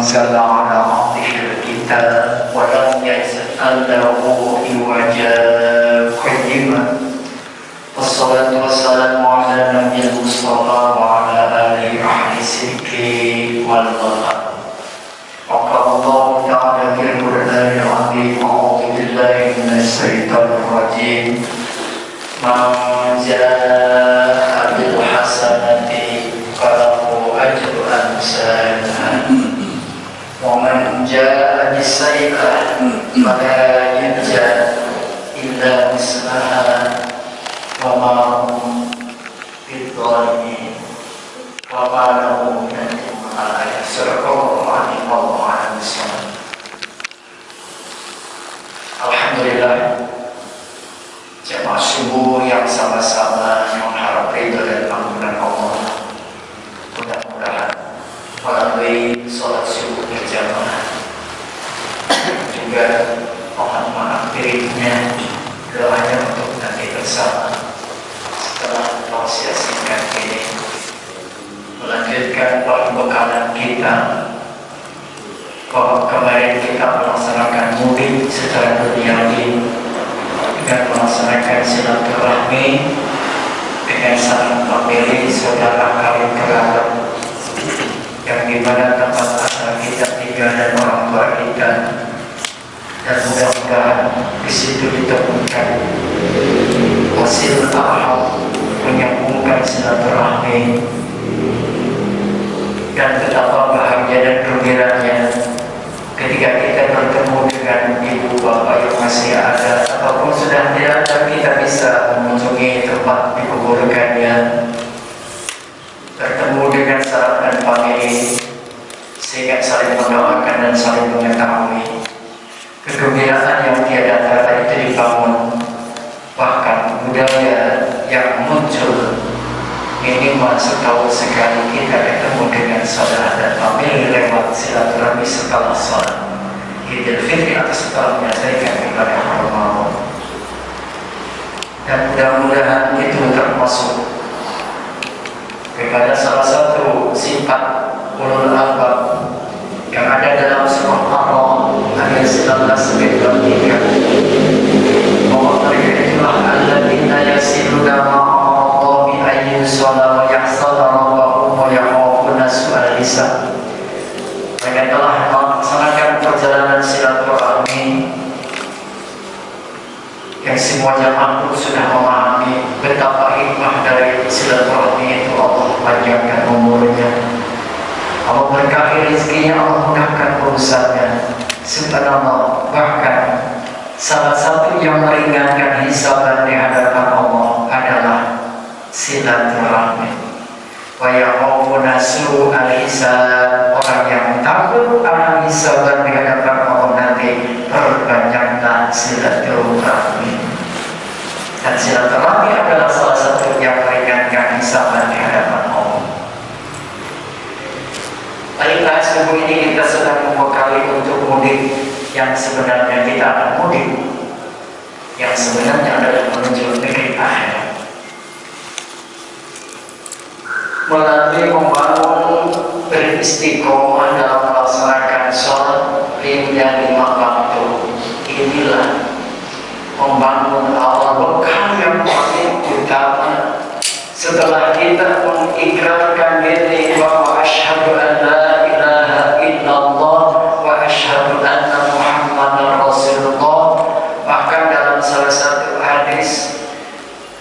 أنزل على عبده الكتاب ولم يجعل له عوجا قيما. والصلاة والسلام على النبي المصطفى وعلى آله أهل الصدق والوفاء. وقال الله تعالى في القرآن العظيم: أعوذ بالله من الشيطان الرجيم. من جاء بالحسنة فله أجر أمثالها ومن جاء بالسيئة فلا يجزى إلا مثلها وما هم بالظالمين وما لهم من الآية. صدق الله العظيم. Alhamdulillah, jemaah subuh yang sama-sama mengharap ridho dan ampunan Allah. Mudah-mudahan melalui sholat subuh berjamaah juga mohon maaf dirinya, doanya untuk nanti bersama setelah tausiah singkat ini melanjutkan pembekalan kita bahwa kemarin kita melaksanakan mudik secara duniawi dengan melaksanakan silaturahmi dengan saling memilih saudara kawin kerabat yang dimana tempat asal kita tinggal dan orang tua kita, dan mudah-mudahan di situ ditemukan hasil ahal menyambungkan silaturahmi, dan betapa bahagia dan gembiranya ketika kita bertemu dengan ibu bapak yang masih ada ataupun sudah tidak ada, kita bisa mengunjungi tempat dikuburkannya, bertemu dengan sahabat dan famili, sehingga saling mendoakan dan saling mengetahui kegembiraan yang tiada tara itu dibangun. Bahkan budaya yang muncul minimal setahun sekali kita ketemu dengan saudara dan famili lewat silaturahmi setelah sholat Idul Fitri atau setelah menyelesaikan ibadah Ramadan. Dan mudah-mudahan itu termasuk kepada salah satu sifat ulul albab yang ada dalam surah Al-A'raf ayat 19-23, bahwa mereka itulah alladzina yasiluna ma'allahi ayyusala wa yahsala rabbahum wa yakhafuna su'al hisab. Mereka telah melaksanakan perjalanan silaturahmi yang semua jamaah pun sudah memahami betapa hikmah dari silaturahmi itu. Allah panjangkan umurnya, Allah berkahi rezekinya, Allah mudahkan urusannya. Subhanallah, bahkan salah satu yang meringankan hisaban di hadapan Allah adalah silaturahmi. Wa yakhafuna su'al hisab, orang yang takut akan hisaban di hadapan Allah nanti, perbanyaklah silaturahmi. Dan silaturahmi adalah salah satu yang meringankan hisaban di hadapan Allah. Baiklah, subuh ini kita sedang membekali untuk mudik yang sebenarnya kita akan mudik, yang sebenarnya adalah menuju negeri akhirat, melalui membangun beristiqomah dalam melaksanakan sholat 5 waktu. Inilah membangun awal bekal yang paling utama setelah kita mengikrarkan diri bahwa asyhadu an la ilaha illallah wa asyhadu anna muhammadar rasulullah. Bahkan dalam salah satu hadis,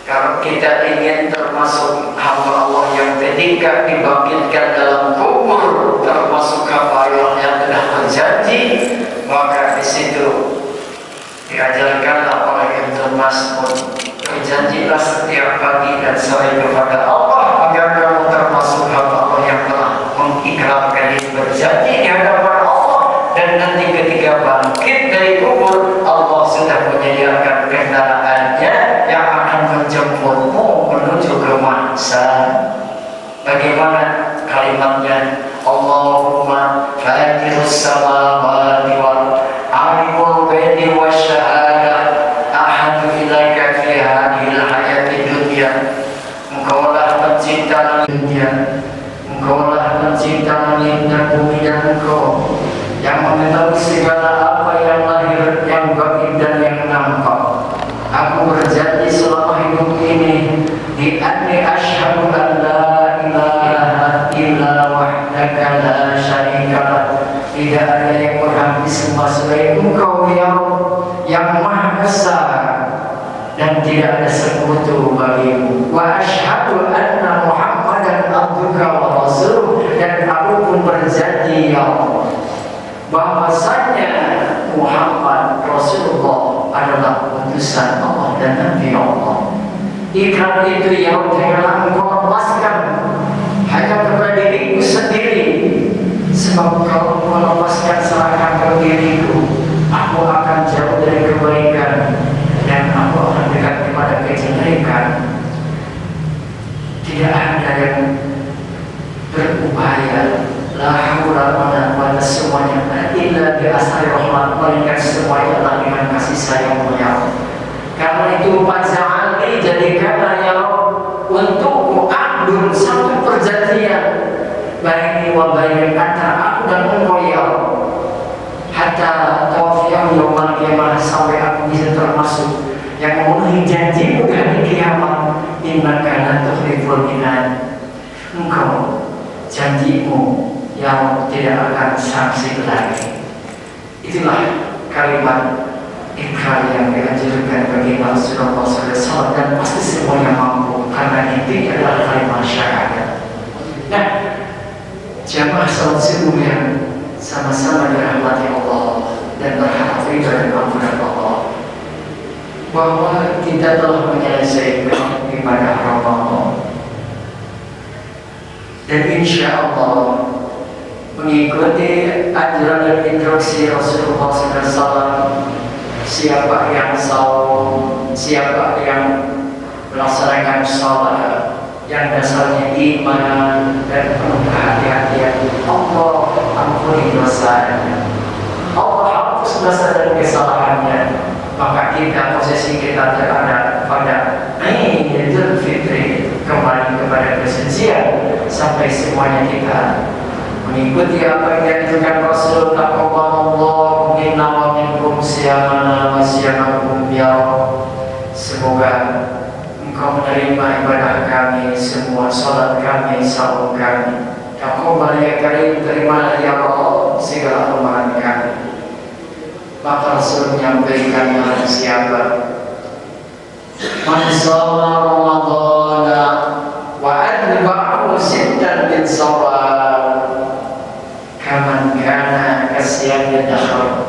kalau kita ingin termasuk hamba Allah yang ketika dibangkitkan dalam kubur termasuk hamba Allah yang telah berjanji, maka di situ diajarkanlah oleh Ibnu Mas'ud, berjanjilah setiap pagi dan sore kepada Allah agar kamu termasuk hamba Allah yang telah mengikrarkan diri berjanji di hadapan Allah, dan nanti ketika bangkit dari kubur Allah sudah menyediakan kendaraannya yang akan menjemputmu menuju ke mahsyar. Bagaimana kalimatnya? Allahumma fatirus samawati wal alimul ghaibi wasyahadah ahadu ilaika fi hadhil hayati dunya. Engkaulah pencipta dunia, engkaulah pencipta langit dan bumi, dan engkau selain Engkau ya Rabb yang Maha Esa dan tidak ada sekutu bagimu. Wa asyhadu anna Muhammadan abduka wa rasuluh, dan aku pun berjanji ya Allah bahwasanya Muhammad Rasulullah adalah utusan Allah dan Nabi Allah. Ikrar itu yang janganlah engkau lepaskan hanya kepada diriku sendiri, sebab kalau melepaskan serahkan ke diriku, aku akan jauh dari kebaikan dan aku akan dekat kepada kejelekan. Tidak ada yang berupaya la haula wala quwwata semuanya illa bi asri rahmat, melainkan semuanya adalah dengan kasih sayang-Mu ya Allah. Karena itu faj'alni, jadikanlah ya Allah untukku ahdun, satu perjanjian baini wa bainik, antara aku dan engkau ya Allah, hatta tawfiq yaumil qiyamah, sampai aku bisa termasuk yang memenuhi janji-Mu di hari kiamat. Innaka la tukhliful mi'ad, engkau janji-Mu yang tidak akan sanksi lagi. Itulah kalimat ikrar yang dianjurkan bagi Rasulullah SAW, dan pasti semuanya mampu karena intinya adalah kalimat syahadat. Nah, jamaah salat subuh yang sama-sama dirahmati Allah dan berharap ridha dan ampunan Allah, bahwa kita telah menyelesaikan ibadah Ramadan, dan insya Allah mengikuti anjuran dan instruksi Rasulullah SAW. Siapa yang saum, siapa yang melaksanakan salat yang dasarnya iman dan penuh kehati-hatian, Allah ampuni dosanya, Allah hapus dosa dan kesalahannya. Maka kita, posisi kita terhadap pada Idul Fitri, kembali kepada kesucian sampai semuanya kita mengikuti apa yang dianjurkan Rasul. Taqabbalallahu minna wa minkum siyamana wa siyamakum ya Rabb. Semoga Engkau menerima ibadah kami semua, salat kami, saum kami. Taqabbal ya Karim, terimalah ya Rabb segala amalan kami. Maka Rasul menyampaikan barang siapa man shoma Ramadhana wa atba'ahu sittan min Syawal kaman kana kasyami dahr.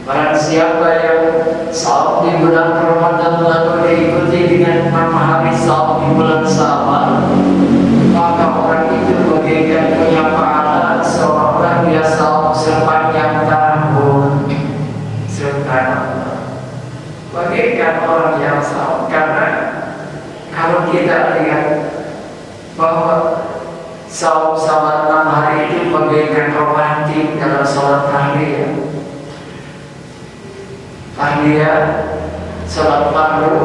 Barang siapa yang saum di bulan Ramadan lalu diikuti dengan 6 hari saum di bulan Syawal, maka orang itu bagaikan punya pahala seorang dia saum sepanjang tahun. Subhanallah, bagaikan orang yang saum. Karena kalau kita lihat bahwa saum salat 6 hari itu bagaikan romantik dalam salat tahliyah. Tahliyah salat fardu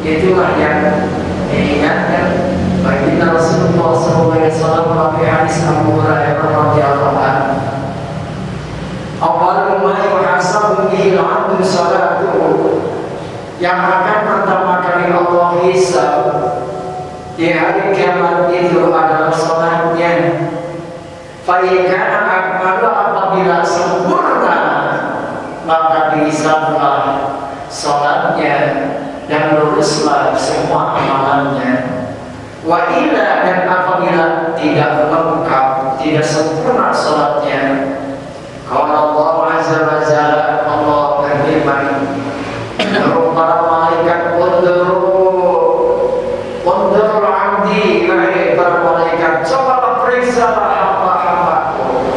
itulah yang diingatkan bagi Rasulullah SAW melalui hadis Abu Hurairah radhiyallahu anhu. Awal ma yuhasabu bihi al-'abdu salatuhu, yang akan pertama kali Allah hisab di hari kiamat itu adalah salatnya. Fa kana akmalu, apabila sempurna maka dihisablah salatnya dan luruslah semua amalannya. Wa illa, dan apabila tidak lengkap, tidak sempurna salatnya, kalau Allah Azza wa Jalla, Allah berfirman, para malaikat undur abdi, wahai para malaikat, cobalah periksalah hamba-hambaku.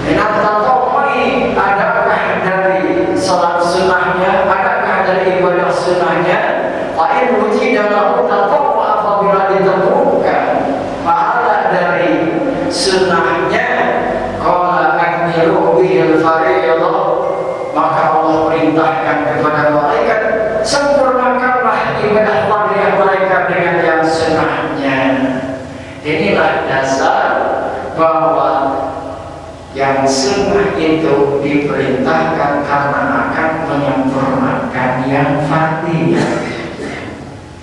Minat-tatawai, adakah dari salat sunnahnya, adakah dari ibadah sunnahnya. Fa'in wujidalahu tatawwa, apabila ditemukan pahala dari sunnahnya, qala akmilu bil fariidah, maka Allah perintahkan kepada malaikat, sempurnakanlah ibadah fardiyah mereka dengan yang sunnahnya. Inilah dasar bahwa yang sunnah itu diperintahkan karena akan menyempurnakan yang fardiyah.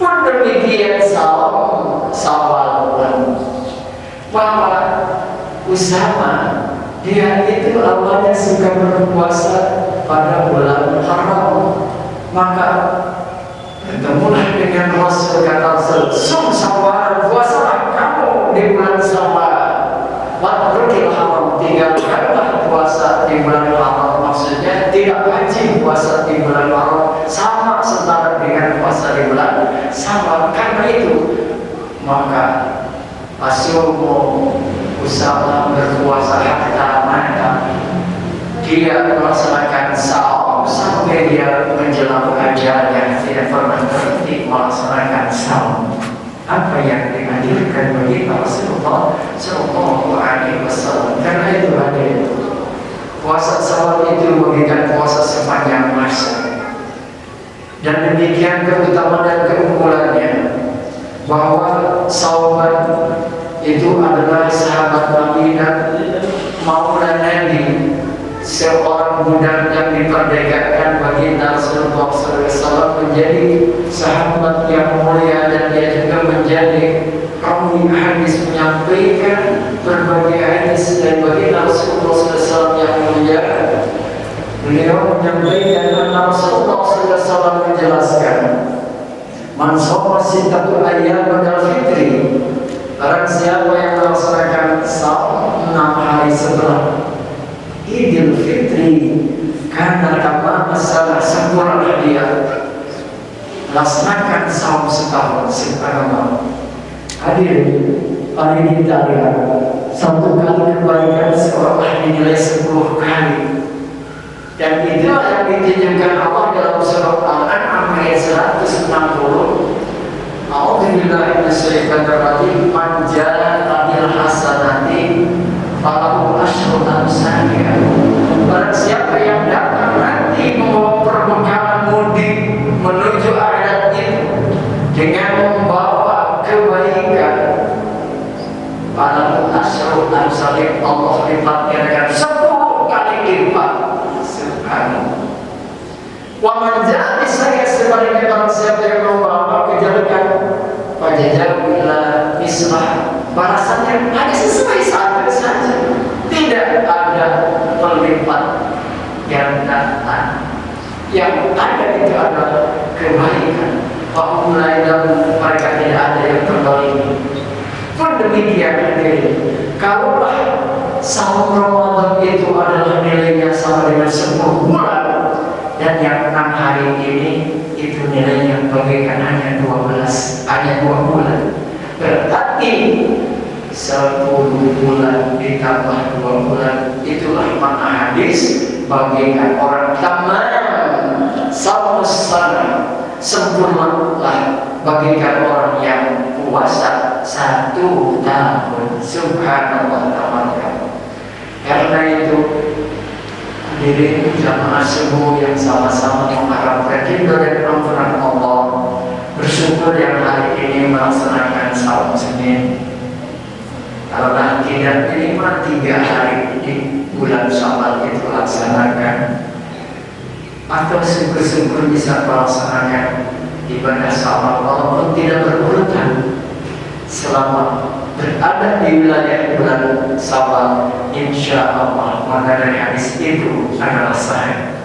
Pun demikian saum Syawal pun, bahwa Usama dia itu awalnya suka berpuasa pada bulan haram, maka bertemulah dengan Rasul, kata Rasul, sum sabar, puasalah kamu di bulan Syawal, watrukil haram, tinggalkanlah puasa di bulan haram. Maksudnya tidak wajib puasa di bulan haram, sama setara dengan puasa di bulan Syawal. Karena itu maka Rasul usaha berpuasa hatta mata, dia melaksanakan saum sampai dia menjelang ajalnya, tidak pernah berhenti melaksanakan saum. Apa yang dianjurkan bagi Rasulullah Sallallahu Alaihi Wasallam. Karena itu hadir, puasa Syawal itu bagikan puasa sepanjang masa, dan demikian keutamaan dan keunggulannya, bahwa sahabat itu adalah sahabat Nabi dan Maula Nabi, seorang budak yang diperdagangkan bagi Rasulullah SAW, menjadi sahabat yang mulia, dan dia juga menjadi rawi hadis, menyampaikan berbagai hadis dan bagi Rasulullah SAW yang mulia. Beliau menyampaikan dan Rasulullah SAW menjelaskan, man shoma sittatu ayyam ba'dal fitri, barang siapa yang melaksanakan saum 6 hari setelah Idul Fitri, karena kama masalah sempurna dia laksanakan saum setahun. Subhanallah. Hadirin, hari ini kita lihat satu kali kebaikan seolah dinilai 10 kali, dan itulah yang ditunjukkan Allah dalam surah Al-An'am ayat 160. A'udzubillahi minasyaitonir rajim. Man jaa bil hasanati falahu asyru amsalha. Barang siapa yang datang nanti membawa perbekalan mudik menuju akhirat itu dengan membawa kebaikan, falahu asyru amsalha, Allah lipat gandakan 10 kali lipat. Subhanallah. Wa man jaa bisayyi'ah, sebaliknya barang siapa yang membawa kejelekan, fajazahu ila mislah, balasannya hanya sesuai satu saja, tidak ada pelipat gandaan. Yang ada itu adalah kebaikan. Mulai dan mereka tidak ada yang terbalik. Pun demikian hadirin, kalaulah saum Ramadan itu adalah nilainya sama dengan 10 bulan, dan yang 6 hari ini itu nilainya bagaikan hanya 12, hanya 2 bulan. Berarti 10 bulan ditambah 2 bulan, itulah makna hadis, bagaikan orang tamam sama sempurnalah bagaikan orang yang puasa 1 tahun. Subhanallah ta'ala. Karena itu hadirin jamaah subuh yang sama-sama mengharapkan ridho dan ampunan Allah, bersyukur yang hari ini melaksanakan saum Senin. Kalau tidak minimal 3 hari di bulan Syawal itu laksanakan, atau syukur-syukur bisa melaksanakan ibadah Syawal walaupun tidak berurutan. Selama berada di wilayah bulan Syawal, insya Allah mengenai hadis itu adalah sahih.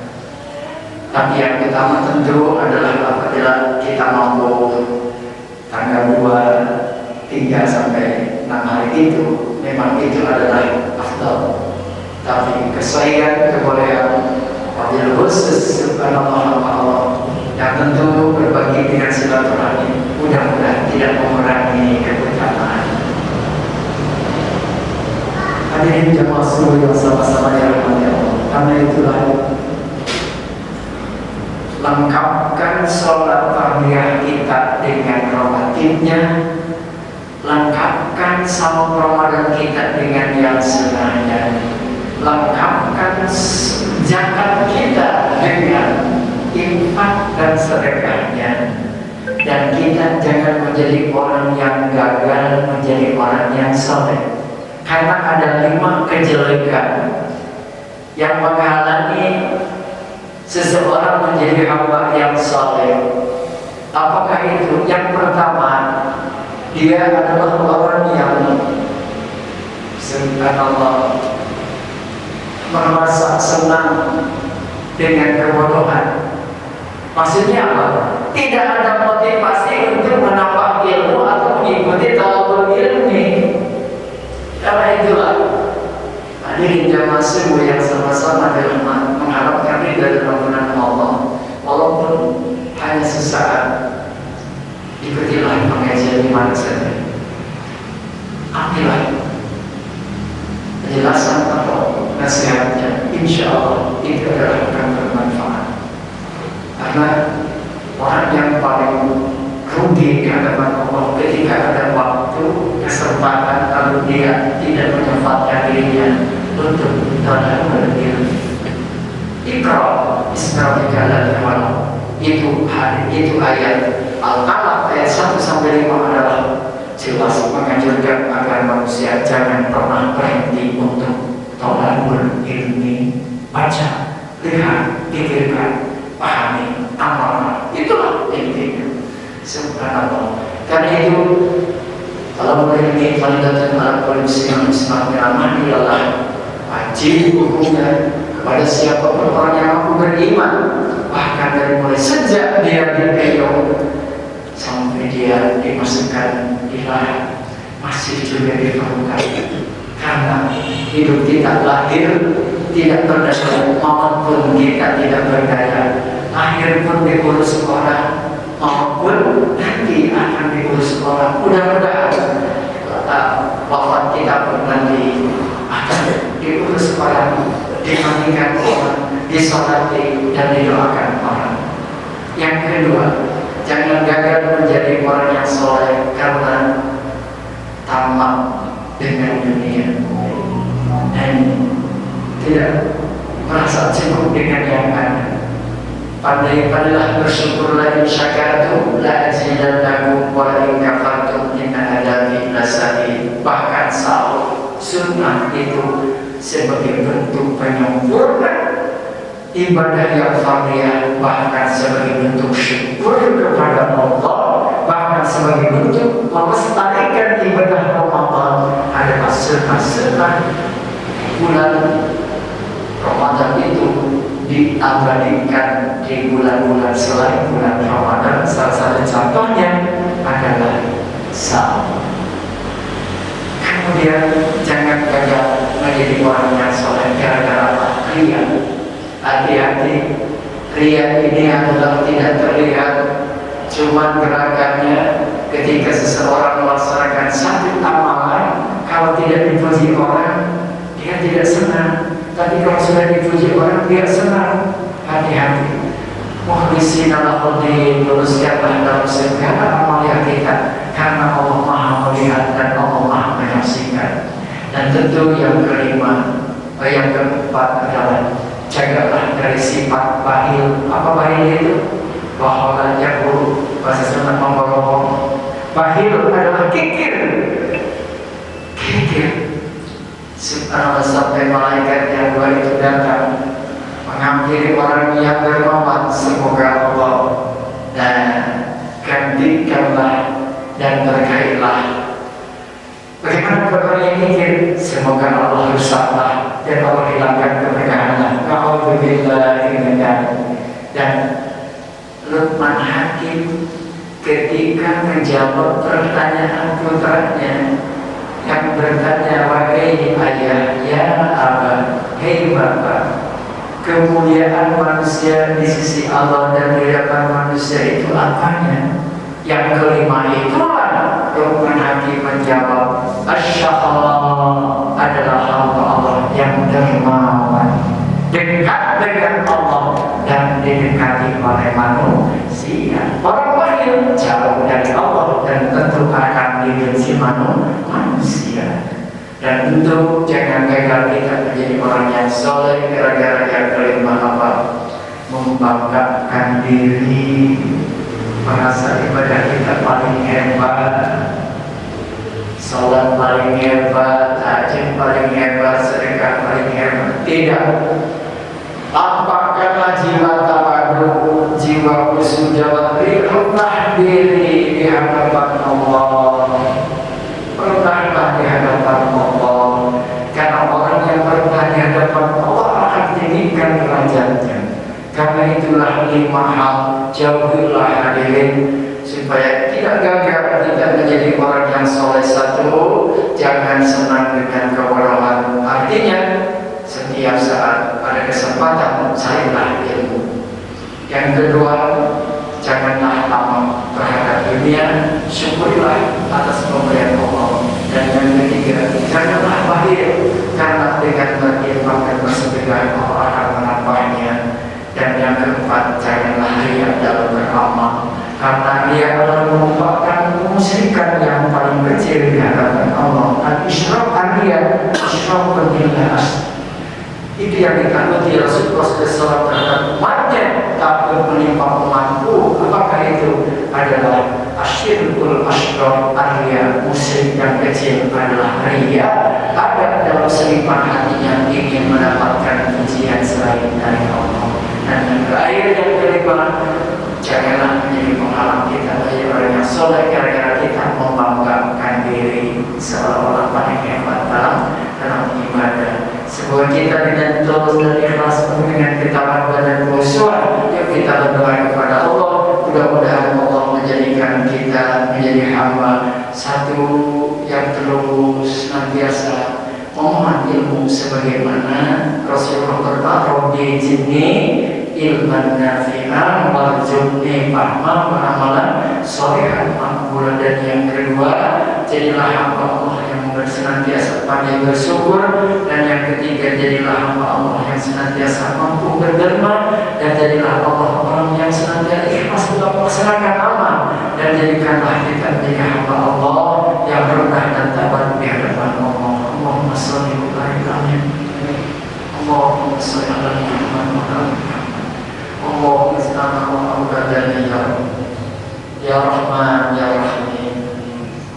Tapi yang utama tentu adalah apabila kita mampu tanggal 2, 3 sampai 6 hari itu, memang itu adalah afdal. Tapi kesesuaian kebolehan wabil khusus subhanallah Allah, yang tentu berbagi dengan silaturahmi, mudah-mudahan tidak mengurangi keutamaan. Hadirin jamaah subuh yang sama-sama dirahmati Allah. Karena itulah lengkapkan sholat fardhiyah kita dengan rawatibnya, lengkapkan saum Ramadan kita dengan yang sunnahnya, lengkapkan zakat kita dengan infak dan sedekahnya, dan kita jangan menjadi orang yang gagal menjadi orang yang saleh. Karena ada 5 kejelekan yang menghalangi seseorang menjadi hamba yang saleh. Apakah itu? Yang pertama, dia adalah orang yang subhanallah merasa senang dengan kebodohan. Maksudnya apa? Tidak ada motivasi untuk menambah ilmu atau mengikuti talabul ilmi. Karena itulah hadirin jamaah subuh yang sama-sama dalam mengharapkan ridha dan ampunan Allah, walaupun hanya sesaat, ikutilah pengajian di mana saja. Ambillah penjelasan atau nasihatnya, insya Allah itu adalah akan bermanfaat. Karena orang yang paling rugi di hadapan Allah ketika ada waktu, kesempatan, lalu dia tidak menyempatkan dirinya untuk talabul ilmi. Iqra bismi rabbikal ladzi khalaq. Itu ayat Al-Alaq ayat 1 sampai 5 adalah jelas menganjurkan agar manusia jangan pernah berhenti untuk talabul ilmi. Baca, lihat, pikirkan, pahami, amalkan. Itulah intinya. Subhanallah. Karena itu talabul ilmi fardhatun 'ala kulli muslimin Islamiyah ialah wajib hukumnya kepada siapapun orang yang mampu beriman, bahkan dari mulai sejak dia dipeyong sampai dia dimasukkan di lahat masih juga diperlukan. Karena hidup kita lahir tidak berdaya, maupun kita tidak berdaya, lahir pun diurus orang, maupun nanti akan diurus orang. Mudah-mudahan wafat kita pun nanti akan diurus orang, dimandikan orang, disolati dan didoakan orang. Yang kedua, jangan gagal menjadi orang yang soleh karena tamak dengan dunia dan tidak merasa cukup dengan yang ada. Pandai-pandailah bersyukur, la in syakartum la azidannakum wa la in kafartum inna adabi lasadid. Bahkan sahur sunnah itu sebagai bentuk penyempurna ibadah yang fardiyah, bahkan sebagai bentuk syukur kepada Allah, bahkan sebagai bentuk melestarikan ibadah Ramadan adalah sunnah-sunnah bulan Ramadan itu diabadikan di bulan-bulan selain bulan Ramadan. Salah satu contohnya adalah sahur. Kemudian jangan gagal menjadi orang yang soleh gara-gara apa? Ria. Hati-hati, ria ini adalah tidak terlihat, cuma gerakannya ketika seseorang melaksanakan satu amalan, kalau tidak dipuji orang, dia tidak senang. Tapi kalau sudah dipuji orang, dia senang. Hati-hati. Mukhlisina lahuddin, luruskanlah dalam segala amal yang kita, karena Allah Maha melihat dan Allah Maha menyaksikan. Dan tentu yang kelima, yang keempat adalah jagalah dari sifat bahil. Apa bahil itu? Baholan jahul, bahasa Sunda membohong. Bahil adalah kikir. Kikir. Subhanallah, sampai malaikat yang dua itu datang menghampiri orang yang bermohon, semoga Allah dan gantikanlah dan berkailah. Bagaimana orang yang mikir? Semoga Allah rusaklah dan Allah hilangkan keberkahannya. Dan Luqman Hakim ketika menjawab pertanyaan putranya yang bertanya, wahai ayah, ya abah, hei bapak, kemuliaan manusia di sisi Allah dan di hadapan manusia itu apanya? Yang kelima itulah Luqman Hakim menjawab, asy'allah adalah hamba Allah yang dermawan, dekat dengan Allah dan didekati oleh manusia. Orang lain jauh dari Allah dan tentu akan dibenci manusia. Dan tentu jangan gagal kita menjadi orang yang soleh gara-gara yang kelima apa? Membanggakan diri, merasa ibadah kita paling hebat, salat paling hebat, hajj paling hebat, sedekah paling hebat. Tidak. Tampakkanlah jiwa tawadu, jiwa husnul jawari, rendah diri di hadapan Allah. Rendahlah di hadapan Allah. Karena orang yang rendah di hadapan Allah Karena itulah 5 hal jauhilah hadirin supaya tidak gagal kita menjadi orang yang soleh. 1, jangan senang dengan kebodohan. Artinya setiap saat ada kesempatan carilah ilmu. Yang kedua, janganlah tamak terhadap dunia, syukurilah atas pemberian Allah. Dan yang ketiga, janganlah bakhil, karena dengan berilmu dan bersedekah Allah akan menambahnya. Dan yang keempat, janganlah riya dalam beramal, karena dia adalah merupakan kemusyrikan yang paling kecil di hadapan Allah. Al-Isyraq ar-riya, Isyraq billah. Itu yang ditakuti Rasulullah SAW terhadap umatnya, takut menimpa umatku. Apakah itu? Adalah asyirkul asghar, ar-riya, musyrik yang kecil adalah riya. Ada dalam selipan hatinya ingin mendapatkan pujian selain dari Allah. Dan yang terakhir, yang kelima, janganlah menjadi penghalang kita menjadi orang yang soleh gara-gara kita membanggakan diri seolah-olah paling hebat dalam ibadah. Semoga kita dengan tulus dan ikhlas dengan ketakwaan dan khusyuk, yuk kita berdoa kepada Allah. Mudah-mudahan Allah menjadikan kita menjadi hamba satu yang terus senantiasa memohon ilmu sebagaimana Rasulullah berkata, "Rabbi zidni ilman nafi'an warzuqni fahman wa amalan sholihan maqbulan." Dan yang kedua, jadilah hamba Allah yang senantiasa pandai bersyukur. Dan yang ketiga, jadilah hamba Allah yang senantiasa mampu berderma. Dan jadilah Allah orang yang senantiasa ikhlas dalam melaksanakan amal. Dan jadikanlah kita menjadi hamba Allah yang rendah dan tabat di hadapan Allah. Allahumma sholli wa barik alaihi. Allahumma sholli ala Muhammad wa ala Muhammad. Allahumma istana wa awladana ya Rabb, ya Rahman ya Rahim.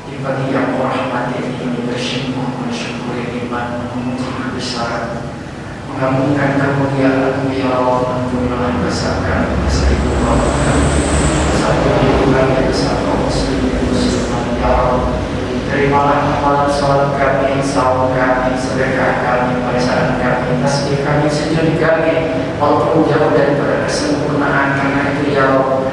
Di pagi yang rahmat ini bersyukur mensyukuri nikmat, memuji kebesaran, mengagungkan kemuliaan-Mu ya Allah. Ampunilah dosa-dosa ibu bapa kami, dosa ibu kami, dosa kaum muslimin muslimat ya Allah. Terimalah amalan salat kami, saum kami, sedekah kami, bacaan kami, tasbih kami, sujud kami, walaupun jauh daripada kesempurnaan. Karena itu ya Allah,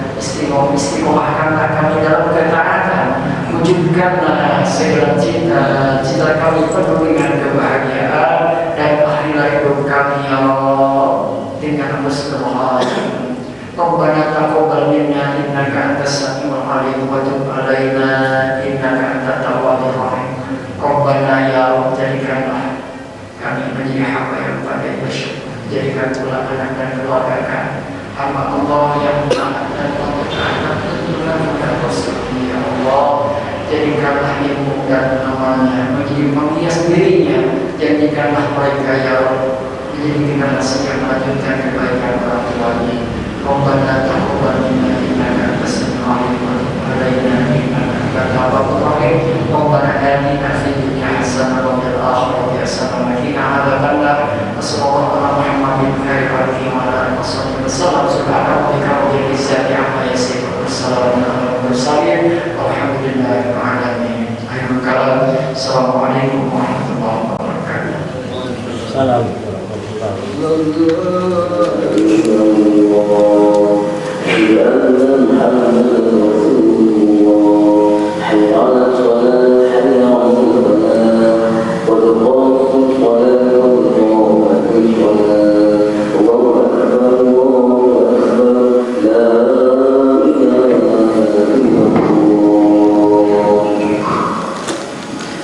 istiqomahkanlah kami dalam ketaatan, wujudkanlah segala cita kami penuh dengan kebahagiaan, dan akhirlah hidup kami ya Allah dengan husnul khatimah. Rabbana taqabbal minna innaka antas samiul alim wa tub alaina innaka antat tawwabur rahim. Rabbana ya Allah, jadikanlah kami menjadi hamba yang pandai bersyukur. Jadikan pula anak dan keluarga kami hamba Allah yang taat dan taat dan Rasul ya Allah. Jadikanlah ilmu dan amalnya menjadi menghias dirinya. Jadikanlah mereka ya Allah menjadi generasi yang melanjutkan kebaikan orang tuanya. Rabbana taqabbal minna innaka antas samiul alim wa tub alaina innaka antat tawwabur rahim. Rabbana atina fid dunya hasanah wa fil akhirati hasanah wa qina adzabannar. Sallallahu ala Muhammadin khairil khalqi wa ala alihi wasallam. Subhana rabbika rabbil izzati amma yasifun. Wassalamu ala mursalin walhamdulillahi rabbil alamin. Akhirul kalam. Assalamualaikum warahmatullahi wabarakatuh. Assalamualaikum. Allah